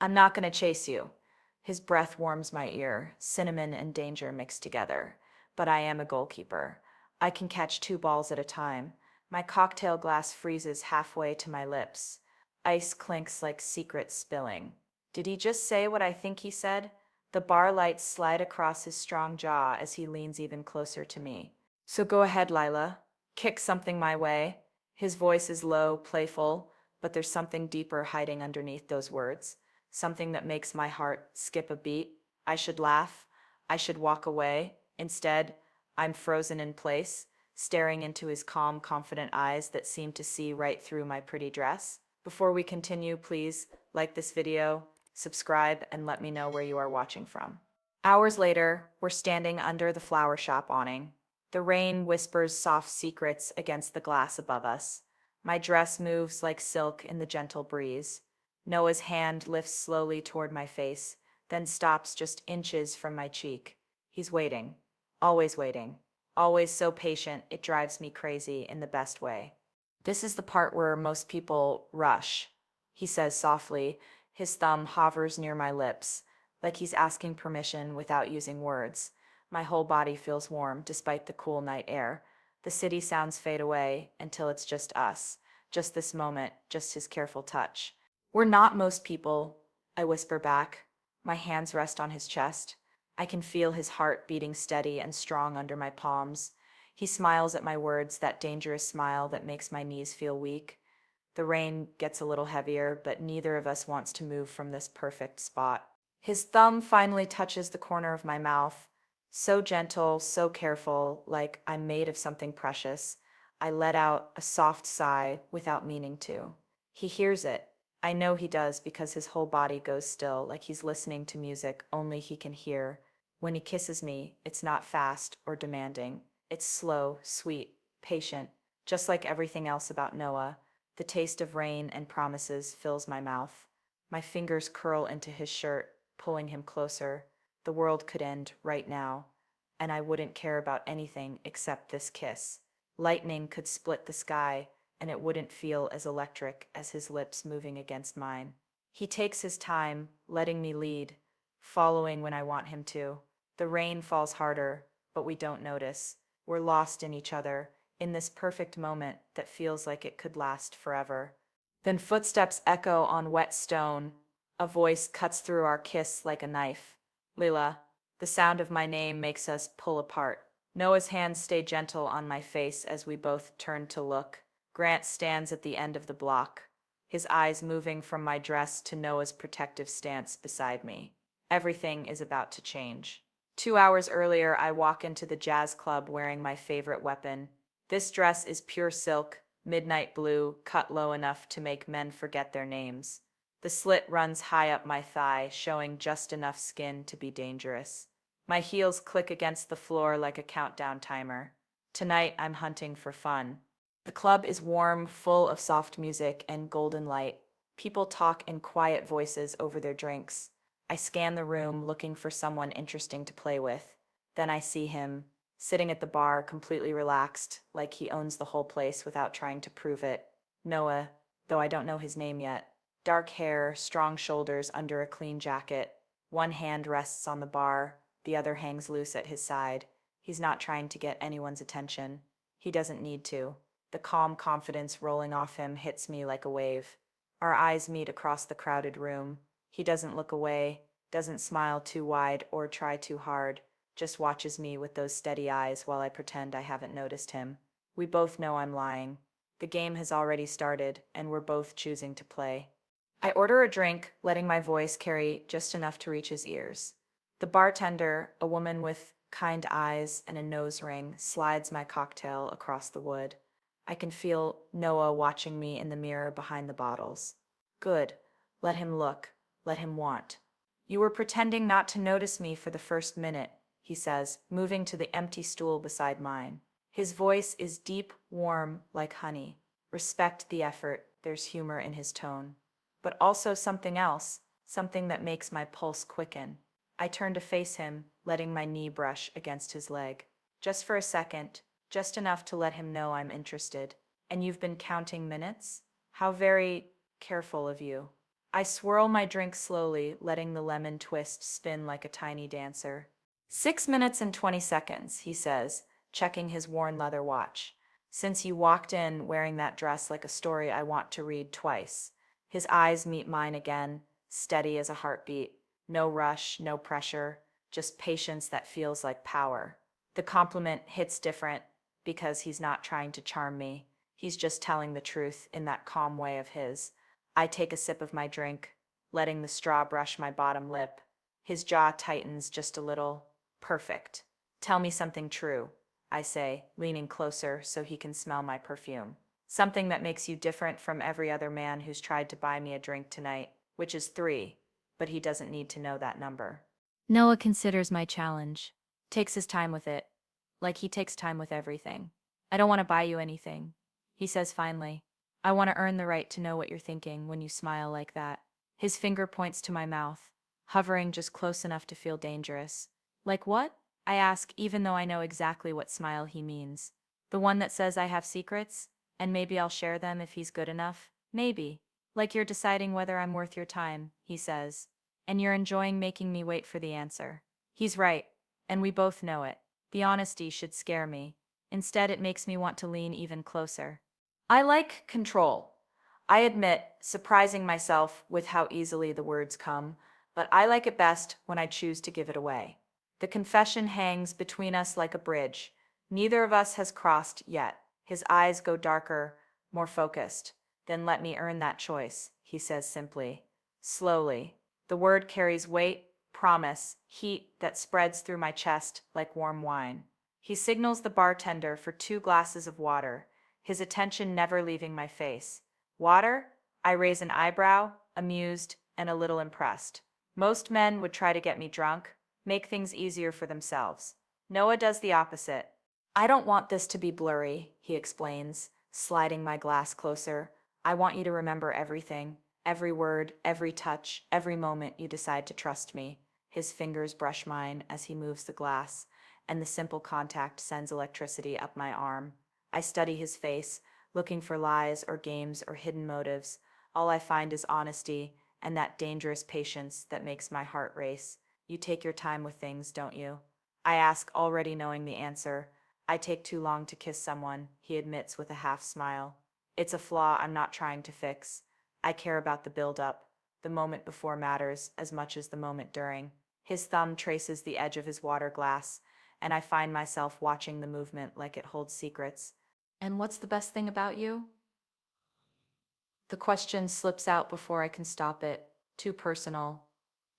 I'm not gonna chase you. His breath warms my ear, cinnamon and danger mixed together. But I am a goalkeeper. I can catch two balls at a time. My cocktail glass freezes halfway to my lips. Ice clinks like secrets spilling. Did he just say what I think he said? The bar lights slide across his strong jaw as he leans even closer to me. So go ahead, Lila. Kick something my way. His voice is low, playful, but there's something deeper hiding underneath those words. Something that makes my heart skip a beat. I should laugh. I should walk away. Instead, I'm frozen in place, staring into his calm, confident eyes that seem to see right through my pretty dress. Before we continue, please like this video, subscribe, and let me know where you are watching from. Hours later, we're standing under the flower shop awning. The rain whispers soft secrets against the glass above us. My dress moves like silk in the gentle breeze. Noah's hand lifts slowly toward my face, then stops just inches from my cheek. He's waiting. Always waiting. Always so patient, it drives me crazy in the best way. This is the part where most people rush, he says softly. His thumb hovers near my lips, like he's asking permission without using words. My whole body feels warm despite the cool night air. The city sounds fade away until it's just us. Just this moment, just his careful touch. We're not most people, I whisper back. My hands rest on his chest. I can feel his heart beating steady and strong under my palms. He smiles at my words, that dangerous smile that makes my knees feel weak. The rain gets a little heavier, but neither of us wants to move from this perfect spot. His thumb finally touches the corner of my mouth. So gentle, so careful, like I'm made of something precious. I let out a soft sigh without meaning to. He hears it. I know he does because his whole body goes still, like he's listening to music only he can hear. When he kisses me, it's not fast or demanding. It's slow, sweet, patient, just like everything else about Noah. The taste of rain and promises fills my mouth. My fingers curl into his shirt, pulling him closer. The world could end right now, and I wouldn't care about anything except this kiss. Lightning could split the sky, and it wouldn't feel as electric as his lips moving against mine. He takes his time, letting me lead, following when I want him to. The rain falls harder, but we don't notice. We're lost in each other, in this perfect moment that feels like it could last forever. Then footsteps echo on wet stone. A voice cuts through our kiss like a knife. Lila. The sound of my name makes us pull apart. Noah's hands stay gentle on my face as we both turn to look. Grant stands at the end of the block, his eyes moving from my dress to Noah's protective stance beside me. Everything is about to change. 2 hours earlier, I walk into the jazz club wearing my favorite weapon. This dress is pure silk, midnight blue, cut low enough to make men forget their names. The slit runs high up my thigh, showing just enough skin to be dangerous. My heels click against the floor like a countdown timer. Tonight, I'm hunting for fun. The club is warm, full of soft music and golden light. People talk in quiet voices over their drinks. I scan the room, looking for someone interesting to play with. Then I see him, sitting at the bar, completely relaxed, like he owns the whole place without trying to prove it. Noah, though I don't know his name yet. Dark hair, strong shoulders under a clean jacket. One hand rests on the bar, the other hangs loose at his side. He's not trying to get anyone's attention. He doesn't need to. The calm confidence rolling off him hits me like a wave. Our eyes meet across the crowded room. He doesn't look away, doesn't smile too wide or try too hard, just watches me with those steady eyes while I pretend I haven't noticed him. We both know I'm lying. The game has already started, and we're both choosing to play. I order a drink, letting my voice carry just enough to reach his ears. The bartender, a woman with kind eyes and a nose ring, slides my cocktail across the wood. I can feel Noah watching me in the mirror behind the bottles. Good. Let him look. Let him want. You were pretending not to notice me for the first minute, he says, moving to the empty stool beside mine. His voice is deep, warm, like honey. Respect the effort. There's humor in his tone. But also something else, something that makes my pulse quicken. I turn to face him, letting my knee brush against his leg. Just for a second, just enough to let him know I'm interested. And you've been counting minutes? How very careful of you. I swirl my drink slowly, letting the lemon twist spin like a tiny dancer. 6 minutes and 20 seconds, he says, checking his worn leather watch. Since you walked in wearing that dress like a story I want to read twice. His eyes meet mine again, steady as a heartbeat. No rush, no pressure, just patience that feels like power. The compliment hits different because he's not trying to charm me. He's just telling the truth in that calm way of his. I take a sip of my drink, letting the straw brush my bottom lip. His jaw tightens just a little. Perfect. Tell me something true, I say, leaning closer so he can smell my perfume. Something that makes you different from every other man who's tried to buy me a drink tonight, which is 3, but he doesn't need to know that number. Noah considers my challenge, takes his time with it, like he takes time with everything. I don't want to buy you anything, he says finally. I want to earn the right to know what you're thinking when you smile like that. His finger points to my mouth, hovering just close enough to feel dangerous. Like what? I ask, even though I know exactly what smile he means. The one that says I have secrets, and maybe I'll share them if he's good enough? Maybe. Like you're deciding whether I'm worth your time, he says. And you're enjoying making me wait for the answer. He's right, and we both know it. The honesty should scare me. Instead, it makes me want to lean even closer. I like control. I admit, surprising myself with how easily the words come, but I like it best when I choose to give it away. The confession hangs between us like a bridge. Neither of us has crossed yet. His eyes go darker, more focused. Then let me earn that choice, he says simply. Slowly. The word carries weight, promise, heat that spreads through my chest like warm wine. He signals the bartender for 2 glasses of water, his attention never leaving my face. Water? I raise an eyebrow, amused and a little impressed. Most men would try to get me drunk, make things easier for themselves. Noah does the opposite. I don't want this to be blurry, he explains, sliding my glass closer. I want you to remember everything, every word, every touch, every moment you decide to trust me. His fingers brush mine as he moves the glass, and the simple contact sends electricity up my arm. I study his face, looking for lies or games or hidden motives. All I find is honesty and that dangerous patience that makes my heart race. You take your time with things, don't you? I ask, already knowing the answer. I take too long to kiss someone, he admits with a half smile. It's a flaw I'm not trying to fix. I care about the build-up. The moment before matters as much as the moment during. His thumb traces the edge of his water glass, and I find myself watching the movement like it holds secrets. And what's the best thing about you? The question slips out before I can stop it. Too personal.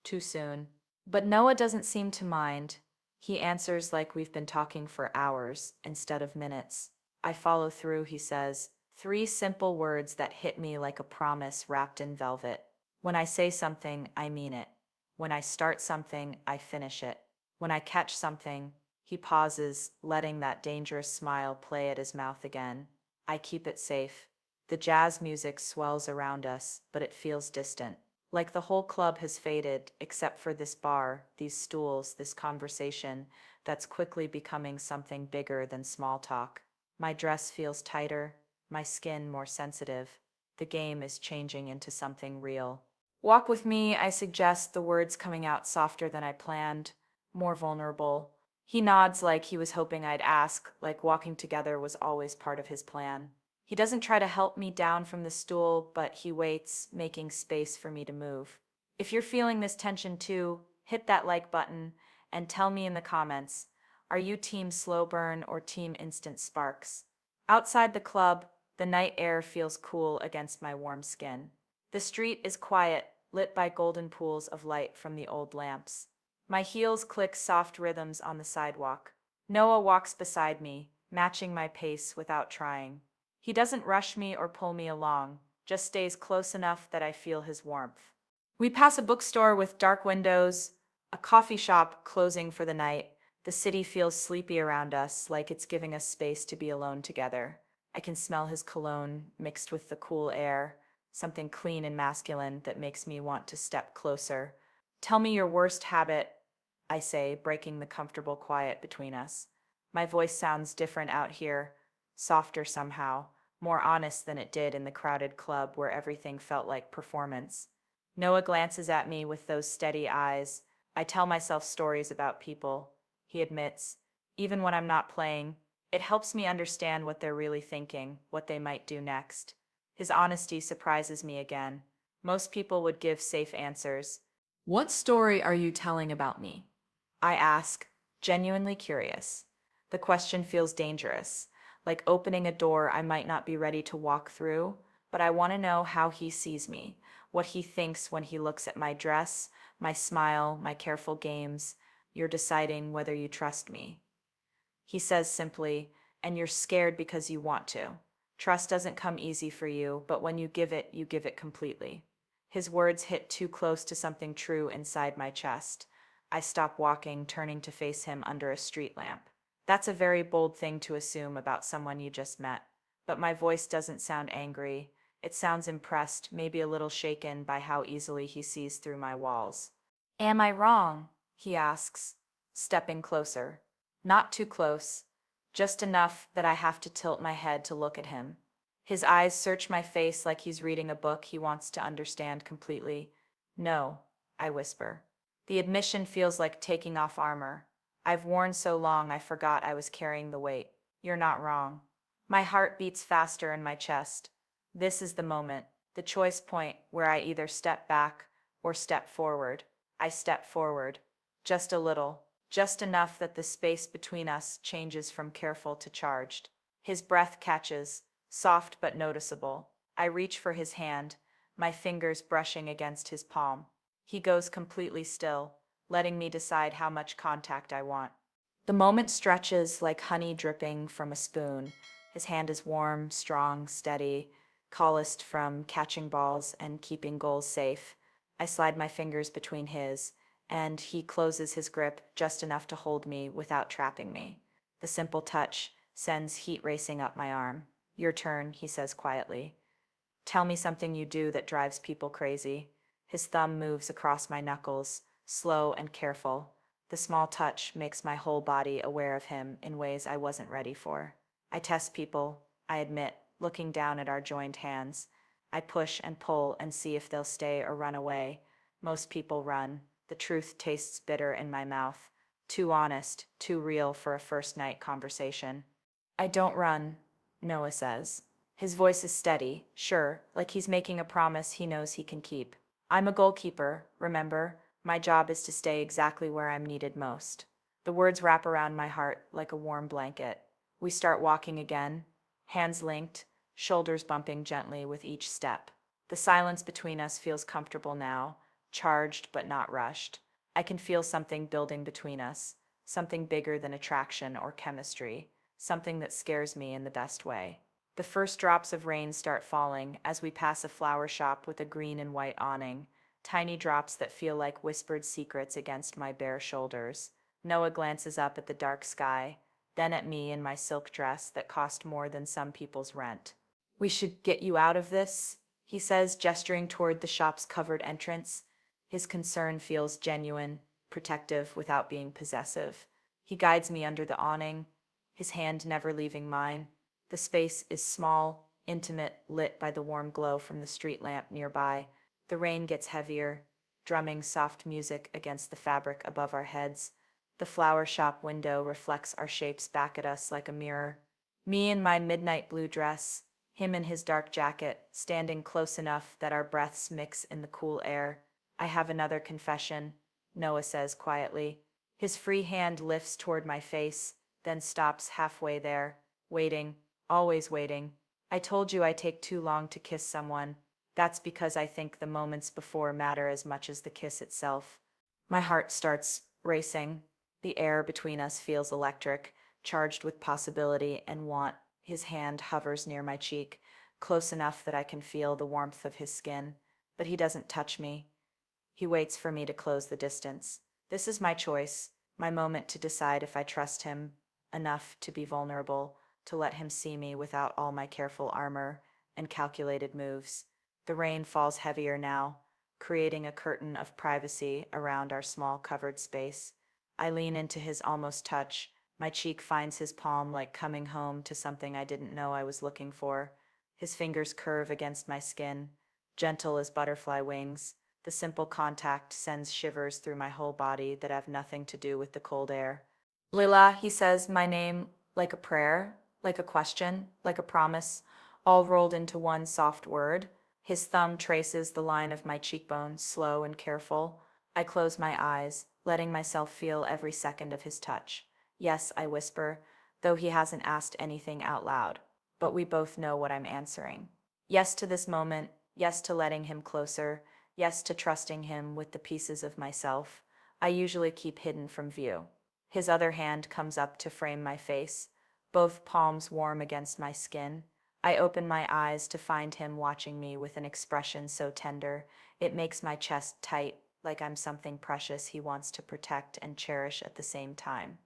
Too soon. But Noah doesn't seem to mind. He answers like we've been talking for hours instead of minutes. I follow through, he says. 3 simple words that hit me like a promise wrapped in velvet. When I say something, I mean it. When I start something, I finish it. When I catch something, he pauses, letting that dangerous smile play at his mouth again. I keep it safe. The jazz music swells around us, but it feels distant. Like the whole club has faded, except for this bar, these stools, this conversation that's quickly becoming something bigger than small talk. My dress feels tighter, my skin more sensitive. The game is changing into something real. Walk with me, I suggest, the words coming out softer than I planned, more vulnerable. He nods like he was hoping I'd ask, like walking together was always part of his plan. He doesn't try to help me down from the stool, but he waits, making space for me to move. If you're feeling this tension too, hit that like button and tell me in the comments, are you team slow burn or team instant sparks? Outside the club, the night air feels cool against my warm skin. The street is quiet, lit by golden pools of light from the old lamps. My heels click soft rhythms on the sidewalk. Noah walks beside me, matching my pace without trying. He doesn't rush me or pull me along, just stays close enough that I feel his warmth. We pass a bookstore with dark windows, a coffee shop closing for the night. The city feels sleepy around us, like it's giving us space to be alone together. I can smell his cologne mixed with the cool air, something clean and masculine that makes me want to step closer. Tell me your worst habit, I say, breaking the comfortable quiet between us. My voice sounds different out here, softer somehow, more honest than it did in the crowded club where everything felt like performance. Noah glances at me with those steady eyes. I tell myself stories about people, he admits. Even when I'm not playing, it helps me understand what they're really thinking, what they might do next. His honesty surprises me again. Most people would give safe answers. What story are you telling about me? I ask, genuinely curious. The question feels dangerous, like opening a door I might not be ready to walk through, but I want to know how he sees me, what he thinks when he looks at my dress, my smile, my careful games. You're deciding whether you trust me. He says simply, and you're scared because you want to. Trust doesn't come easy for you, but when you give it completely. His words hit too close to something true inside my chest. I stop walking, turning to face him under a street lamp. That's a very bold thing to assume about someone you just met. But my voice doesn't sound angry. It sounds impressed, maybe a little shaken by how easily he sees through my walls. Am I wrong? He asks, stepping closer. Not too close, just enough that I have to tilt my head to look at him. His eyes search my face like he's reading a book he wants to understand completely. No, I whisper. The admission feels like taking off armor. I've worn so long I forgot I was carrying the weight. You're not wrong. My heart beats faster in my chest. This is the moment, the choice point where I either step back or step forward. I step forward. Just a little. Just enough that the space between us changes from careful to charged. His breath catches, soft but noticeable. I reach for his hand, my fingers brushing against his palm. He goes completely still, letting me decide how much contact I want. The moment stretches like honey dripping from a spoon. His hand is warm, strong, steady, calloused from catching balls and keeping goals safe. I slide my fingers between his, and he closes his grip just enough to hold me without trapping me. The simple touch sends heat racing up my arm. Your turn, he says quietly. Tell me something you do that drives people crazy. His thumb moves across my knuckles, slow and careful. The small touch makes my whole body aware of him in ways I wasn't ready for. I test people, I admit, looking down at our joined hands. I push and pull and see if they'll stay or run away. Most people run. The truth tastes bitter in my mouth. Too honest, too real for a first night conversation. I don't run, Noah says. His voice is steady, sure, like he's making a promise he knows he can keep. I'm a goalkeeper, remember? My job is to stay exactly where I'm needed most. The words wrap around my heart like a warm blanket. We start walking again, hands linked, shoulders bumping gently with each step. The silence between us feels comfortable now, charged but not rushed. I can feel something building between us, something bigger than attraction or chemistry, something that scares me in the best way. The first drops of rain start falling as we pass a flower shop with a green and white awning, tiny drops that feel like whispered secrets against my bare shoulders. Noah glances up at the dark sky, then at me in my silk dress that cost more than some people's rent. We should get you out of this, he says, gesturing toward the shop's covered entrance. His concern feels genuine, protective without being possessive. He guides me under the awning, his hand never leaving mine. The space is small, intimate, lit by the warm glow from the street lamp nearby. The rain gets heavier, drumming soft music against the fabric above our heads. The flower shop window reflects our shapes back at us like a mirror. Me in my midnight blue dress, him in his dark jacket, standing close enough that our breaths mix in the cool air. I have another confession, Noah says quietly. His free hand lifts toward my face, then stops halfway there, waiting, always waiting. I told you I take too long to kiss someone. That's because I think the moments before matter as much as the kiss itself. My heart starts racing. The air between us feels electric, charged with possibility and want. His hand hovers near my cheek, close enough that I can feel the warmth of his skin, but he doesn't touch me. He waits for me to close the distance. This is my choice, my moment to decide if I trust him enough to be vulnerable, to let him see me without all my careful armor and calculated moves. The rain falls heavier now, creating a curtain of privacy around our small covered space. I lean into his almost touch. My cheek finds his palm like coming home to something I didn't know I was looking for. His fingers curve against my skin, gentle as butterfly wings. The simple contact sends shivers through my whole body that have nothing to do with the cold air. Lila, he says my name like a prayer, like a question, like a promise, all rolled into one soft word. His thumb traces the line of my cheekbone, slow and careful. I close my eyes, letting myself feel every second of his touch. Yes, I whisper, though he hasn't asked anything out loud. But we both know what I'm answering. Yes to this moment, yes to letting him closer, yes to trusting him with the pieces of myself I usually keep hidden from view. His other hand comes up to frame my face, both palms warm against my skin. I open my eyes to find him watching me with an expression so tender, it makes my chest tight, like I'm something precious he wants to protect and cherish at the same time.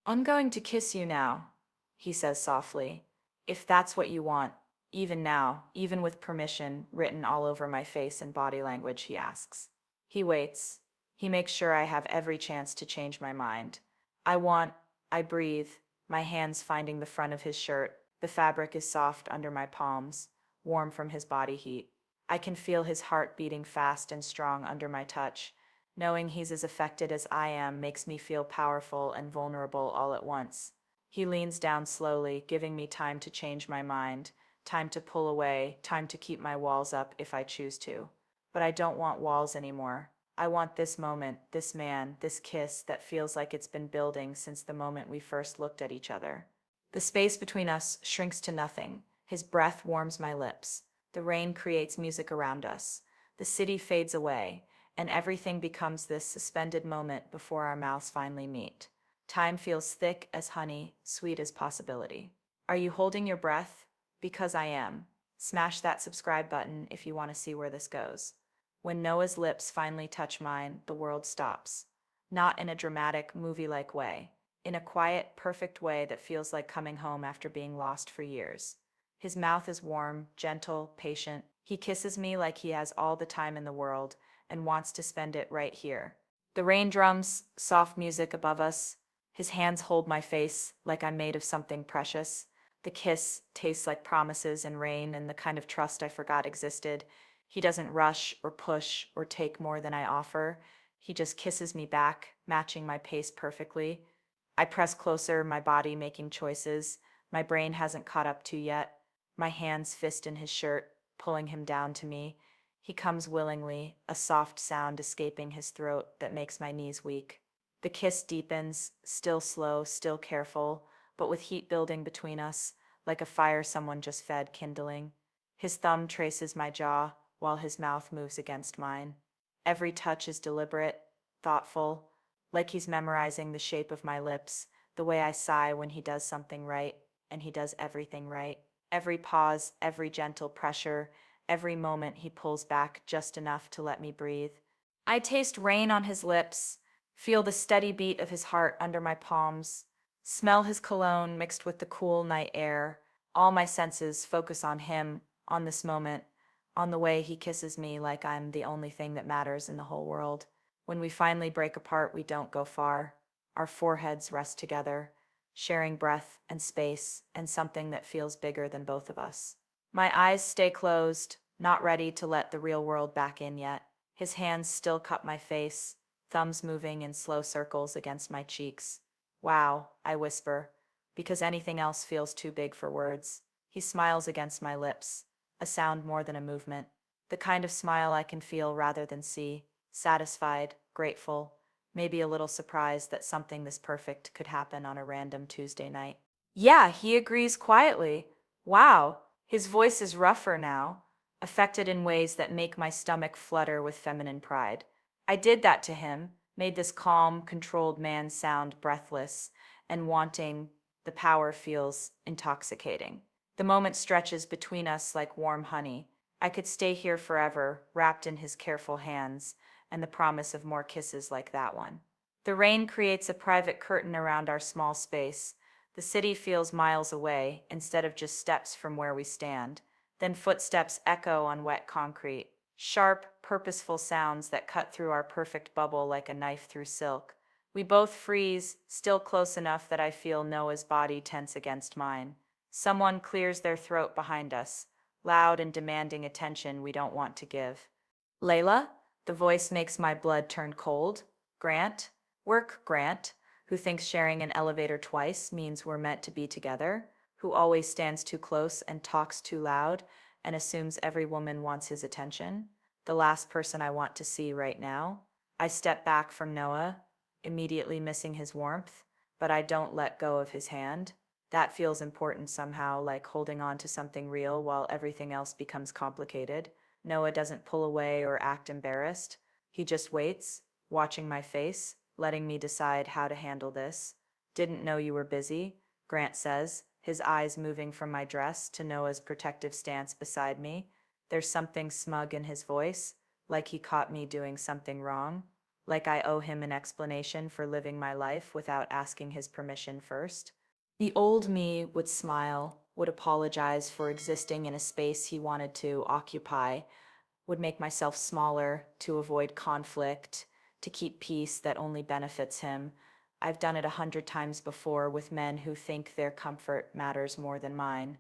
I'm going to kiss you now, he says softly. If that's what you want, even now, even with permission written all over my face and body language, he asks. He waits. He makes sure I have every chance to change my mind. I want, I breathe, my hands finding the front of his shirt. The fabric is soft under my palms, warm from his body heat. I can feel his heart beating fast and strong under my touch. Knowing he's as affected as I am makes me feel powerful and vulnerable all at once. He leans down slowly, giving me time to change my mind, time to pull away, time to keep my walls up if I choose to. But I don't want walls anymore. I want this moment, this man, this kiss that feels like it's been building since the moment we first looked at each other. The space between us shrinks to nothing. His breath warms my lips. The rain creates music around us. The city fades away, and everything becomes this suspended moment before our mouths finally meet. Time feels thick as honey, sweet as possibility. Are you holding your breath? Because I am. Smash that subscribe button if you want to see where this goes. When Noah's lips finally touch mine, the world stops. Not in a dramatic, movie-like way. In a quiet, perfect way that feels like coming home after being lost for years. His mouth is warm, gentle, patient. He kisses me like he has all the time in the world and wants to spend it right here. The rain drums, soft music above us. His hands hold my face like I'm made of something precious. The kiss tastes like promises and rain and the kind of trust I forgot existed. He doesn't rush or push or take more than I offer. He just kisses me back, matching my pace perfectly. I press closer, my body making choices. My brain hasn't caught up to yet. My hands fist in his shirt, pulling him down to me. He comes willingly, a soft sound escaping his throat that makes my knees weak. The kiss deepens, still slow, still careful, but with heat building between us, like a fire someone just fed kindling. His thumb traces my jaw, while his mouth moves against mine. Every touch is deliberate, thoughtful, like he's memorizing the shape of my lips, the way I sigh when he does something right, and he does everything right. Every pause, every gentle pressure, every moment he pulls back just enough to let me breathe. I taste rain on his lips, feel the steady beat of his heart under my palms, smell his cologne mixed with the cool night air. All my senses focus on him, on this moment, on the way he kisses me like I'm the only thing that matters in the whole world. When we finally break apart, we don't go far. Our foreheads rest together, sharing breath and space and something that feels bigger than both of us. My eyes stay closed, not ready to let the real world back in yet. His hands still cup my face, thumbs moving in slow circles against my cheeks. Wow, I whisper, because anything else feels too big for words. He smiles against my lips, a sound more than a movement, the kind of smile I can feel rather than see, satisfied, grateful, maybe a little surprised that something this perfect could happen on a random Tuesday night. Yeah, he agrees quietly. Wow, his voice is rougher now, affected in ways that make my stomach flutter with feminine pride. I did that to him, made this calm, controlled man sound breathless and wanting. The power feels intoxicating. The moment stretches between us like warm honey. I could stay here forever, wrapped in his careful hands, and the promise of more kisses like that one. The rain creates a private curtain around our small space. The city feels miles away, instead of just steps from where we stand. Then footsteps echo on wet concrete. Sharp, purposeful sounds that cut through our perfect bubble like a knife through silk. We both freeze, still close enough that I feel Noah's body tense against mine. Someone clears their throat behind us, loud and demanding attention we don't want to give. Layla? The voice makes my blood turn cold. Grant? Work, Grant, who thinks sharing an elevator twice means we're meant to be together, who always stands too close and talks too loud and assumes every woman wants his attention. The last person I want to see right now. I step back from Noah, immediately missing his warmth, but I don't let go of his hand. That feels important somehow, like holding on to something real while everything else becomes complicated. Noah doesn't pull away or act embarrassed. He just waits, watching my face, letting me decide how to handle this. Didn't know you were busy, Grant says, his eyes moving from my dress to Noah's protective stance beside me. There's something smug in his voice, like he caught me doing something wrong, like I owe him an explanation for living my life without asking his permission first. The old me would smile, would apologize for existing in a space he wanted to occupy, would make myself smaller to avoid conflict, to keep peace that only benefits him. I've done it 100 times before with men who think their comfort matters more than mine.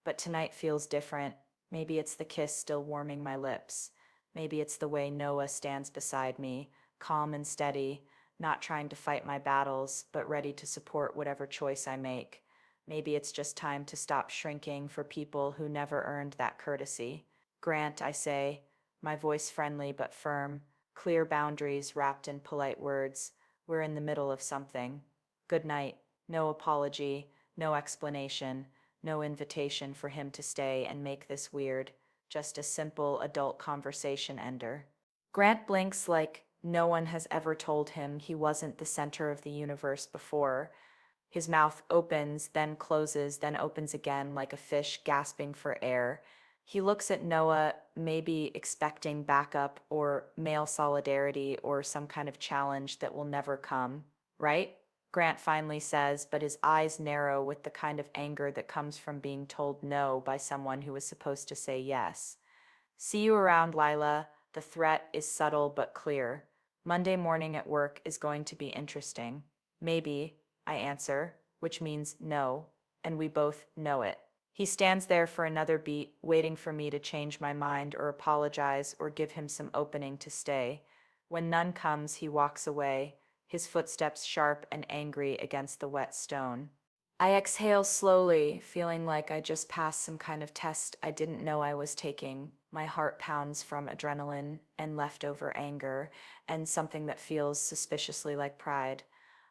But tonight feels different. Maybe it's the kiss still warming my lips. Maybe it's the way Noah stands beside me, calm and steady, not trying to fight my battles, but ready to support whatever choice I make. Maybe it's just time to stop shrinking for people who never earned that courtesy. Grant, I say, my voice friendly but firm, clear boundaries wrapped in polite words. We're in the middle of something. Good night. No apology, no explanation, no invitation for him to stay and make this weird. Just a simple adult conversation ender. Grant blinks like no one has ever told him he wasn't the center of the universe before. His mouth opens, then closes, then opens again like a fish gasping for air. He looks at Noah, maybe expecting backup or male solidarity or some kind of challenge that will never come. Right? Grant finally says, but his eyes narrow with the kind of anger that comes from being told no by someone who was supposed to say yes. See you around, Lila. The threat is subtle but clear. Monday morning at work is going to be interesting. Maybe, I answer, which means no, and we both know it. He stands there for another beat, waiting for me to change my mind or apologize or give him some opening to stay. When none comes, he walks away, his footsteps sharp and angry against the wet stone. I exhale slowly, feeling like I just passed some kind of test I didn't know I was taking. My heart pounds from adrenaline and leftover anger, and something that feels suspiciously like pride.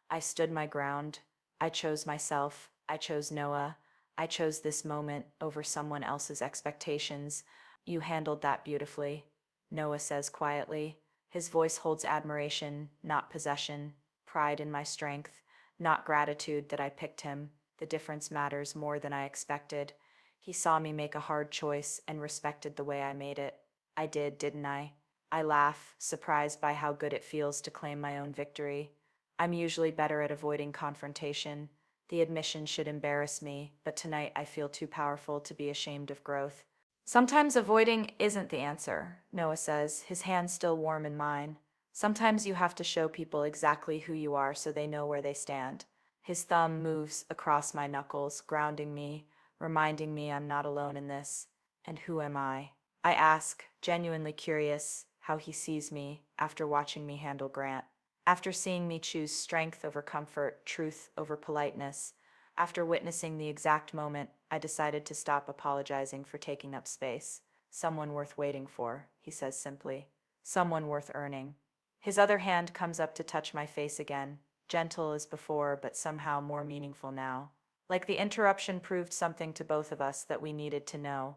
I stood my ground. I chose myself. I chose Noah. I chose this moment over someone else's expectations. You handled that beautifully, Noah says quietly. His voice holds admiration, not possession, pride in my strength, not gratitude that I picked him. The difference matters more than I expected. He saw me make a hard choice and respected the way I made it. I did, didn't I? I laugh, surprised by how good it feels to claim my own victory. I'm usually better at avoiding confrontation. The admission should embarrass me, but tonight I feel too powerful to be ashamed of growth. Sometimes avoiding isn't the answer, Noah says, his hand still warm in mine. Sometimes you have to show people exactly who you are so they know where they stand. His thumb moves across my knuckles, grounding me, reminding me I'm not alone in this. And who am I? I ask, genuinely curious how he sees me after watching me handle Grant. After seeing me choose strength over comfort, truth over politeness, after witnessing the exact moment I decided to stop apologizing for taking up space. Someone worth waiting for, he says simply. Someone worth earning. His other hand comes up to touch my face again, gentle as before, but somehow more meaningful now. Like the interruption proved something to both of us that we needed to know.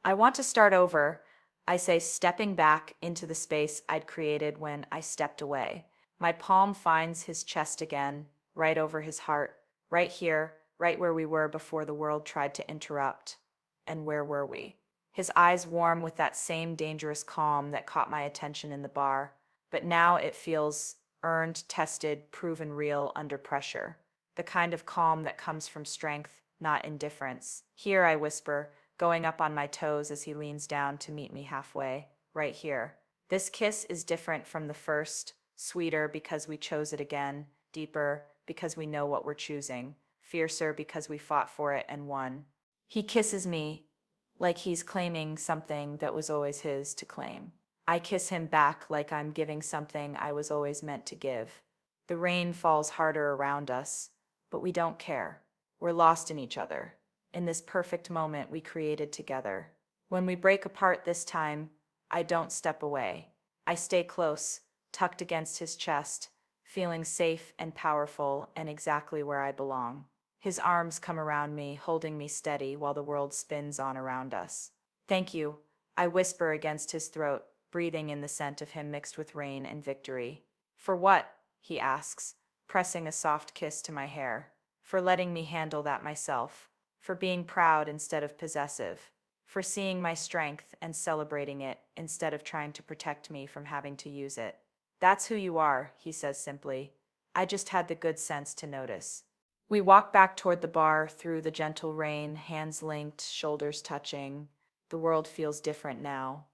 I want to start over, I say, stepping back into the space I'd created when I stepped away. My palm finds his chest again, right over his heart, right here, right where we were before the world tried to interrupt. And where were we? His eyes warm with that same dangerous calm that caught my attention in the bar, but now it feels earned, tested, proven real under pressure. The kind of calm that comes from strength, not indifference. Here, I whisper, going up on my toes as he leans down to meet me halfway. Right here. This kiss is different from the first, sweeter because we chose it again, deeper because we know what we're choosing, fiercer because we fought for it and won. He kisses me like he's claiming something that was always his to claim. I kiss him back like I'm giving something I was always meant to give. The rain falls harder around us, but we don't care. We're lost in each other, in this perfect moment we created together. When we break apart this time, I don't step away. I stay close, tucked against his chest, feeling safe and powerful and exactly where I belong. His arms come around me, holding me steady while the world spins on around us. Thank you, I whisper against his throat, breathing in the scent of him mixed with rain and victory. For what? He asks, pressing a soft kiss to my hair. For letting me handle that myself. For being proud instead of possessive. For seeing my strength and celebrating it instead of trying to protect me from having to use it. That's who you are, he says simply. I just had the good sense to notice. We walk back toward the bar through the gentle rain, hands linked, shoulders touching. The world feels different now,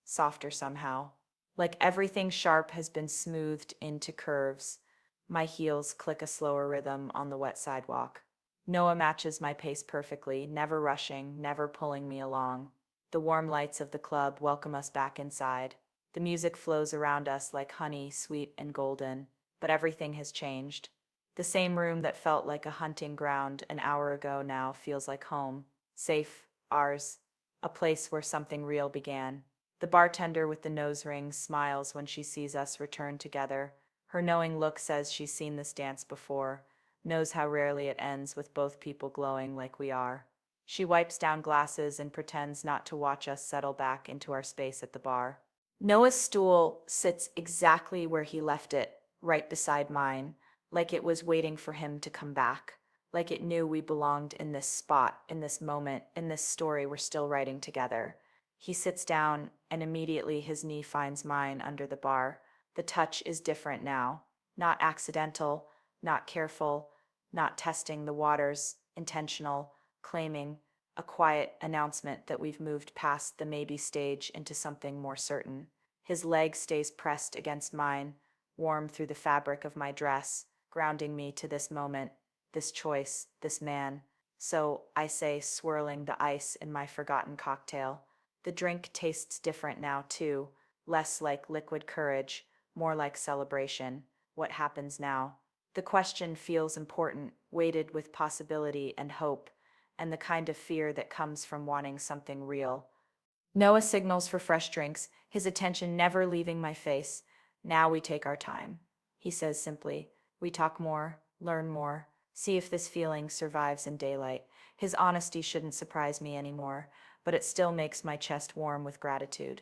softer somehow. Like everything sharp has been smoothed into curves. My heels click a slower rhythm on the wet sidewalk. Noah matches my pace perfectly, never rushing, never pulling me along. The warm lights of the club welcome us back inside. The music flows around us like honey, sweet and golden. But everything has changed. The same room that felt like a hunting ground an hour ago now feels like home. Safe, ours. A place where something real began. The bartender with the nose ring smiles when she sees us return together. Her knowing look says she's seen this dance before, knows how rarely it ends with both people glowing like we are. She wipes down glasses and pretends not to watch us settle back into our space at the bar. Noah's stool sits exactly where he left it, right beside mine, like it was waiting for him to come back, like it knew we belonged in this spot, in this moment, in this story we're still writing together. He sits down, and immediately his knee finds mine under the bar. The touch is different now. Not accidental, not careful, not testing the waters, intentional, claiming, a quiet announcement that we've moved past the maybe stage into something more certain. His leg stays pressed against mine, warm through the fabric of my dress, grounding me to this moment, this choice, this man. So, I say, swirling the ice in my forgotten cocktail. The drink tastes different now, too, less like liquid courage, more like celebration. What happens now? The question feels important, weighted with possibility and hope, and the kind of fear that comes from wanting something real. Noah signals for fresh drinks, his attention never leaving my face. Now we take our time. He says simply, we talk more, learn more, see if this feeling survives in daylight. His honesty shouldn't surprise me anymore, but it still makes my chest warm with gratitude.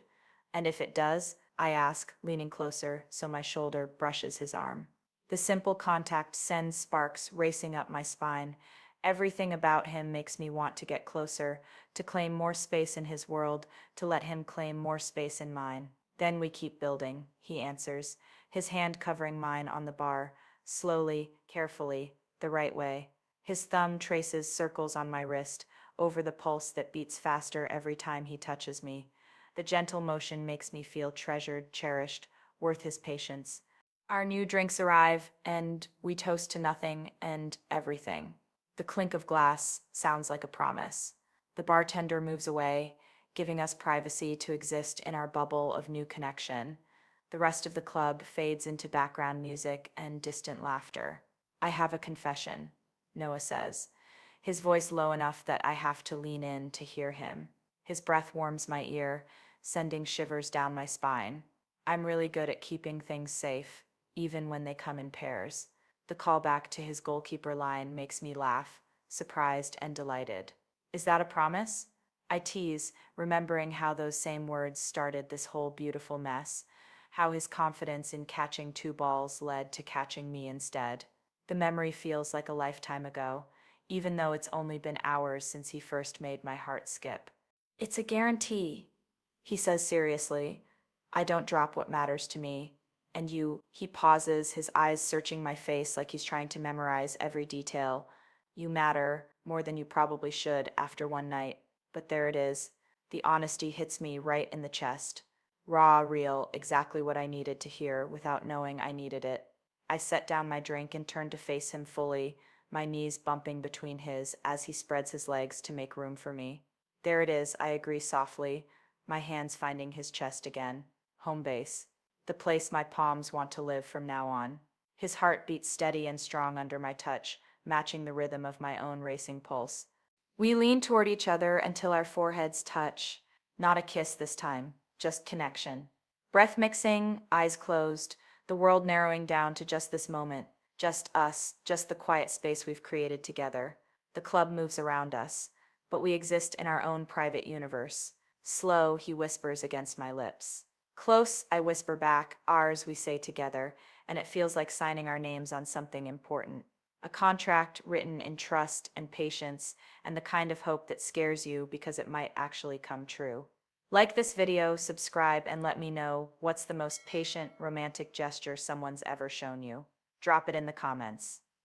And if it does, I ask, leaning closer so my shoulder brushes his arm. The simple contact sends sparks racing up my spine. Everything about him makes me want to get closer, to claim more space in his world, to let him claim more space in mine. Then we keep building, he answers, his hand covering mine on the bar, slowly, carefully, the right way. His thumb traces circles on my wrist, over the pulse that beats faster every time he touches me. The gentle motion makes me feel treasured, cherished, worth his patience. Our new drinks arrive, and we toast to nothing and everything. The clink of glass sounds like a promise. The bartender moves away, giving us privacy to exist in our bubble of new connection. The rest of the club fades into background music and distant laughter. I have a confession, Noah says, his voice low enough that I have to lean in to hear him. His breath warms my ear, sending shivers down my spine. I'm really good at keeping things safe, even when they come in pairs. The callback to his goalkeeper line makes me laugh, surprised and delighted. Is that a promise? I tease, remembering how those same words started this whole beautiful mess, how his confidence in catching two balls led to catching me instead. The memory feels like a lifetime ago, even though it's only been hours since he first made my heart skip. It's a guarantee, he says seriously. I don't drop what matters to me. And you, he pauses, his eyes searching my face like he's trying to memorize every detail. You matter more than you probably should after one night. But there it is. The honesty hits me right in the chest. Raw, real, exactly what I needed to hear without knowing I needed it. I set down my drink and turned to face him fully, my knees bumping between his as he spreads his legs to make room for me. There it is, I agree softly, my hands finding his chest again. home base, the place my palms want to live from now on. His heart beats steady and strong under my touch, matching the rhythm of my own racing pulse. We lean toward each other until our foreheads touch. Not a kiss this time, just connection. Breath mixing, eyes closed, the world narrowing down to just this moment. Just us, just the quiet space we've created together. The club moves around us, but we exist in our own private universe. Slow, he whispers against my lips. Close, I whisper back, ours we say together, and it feels like signing our names on something important. A contract written in trust and patience, and the kind of hope that scares you because it might actually come true. Like this video, subscribe, and let me know what's the most patient, romantic gesture someone's ever shown you. Drop it in the comments.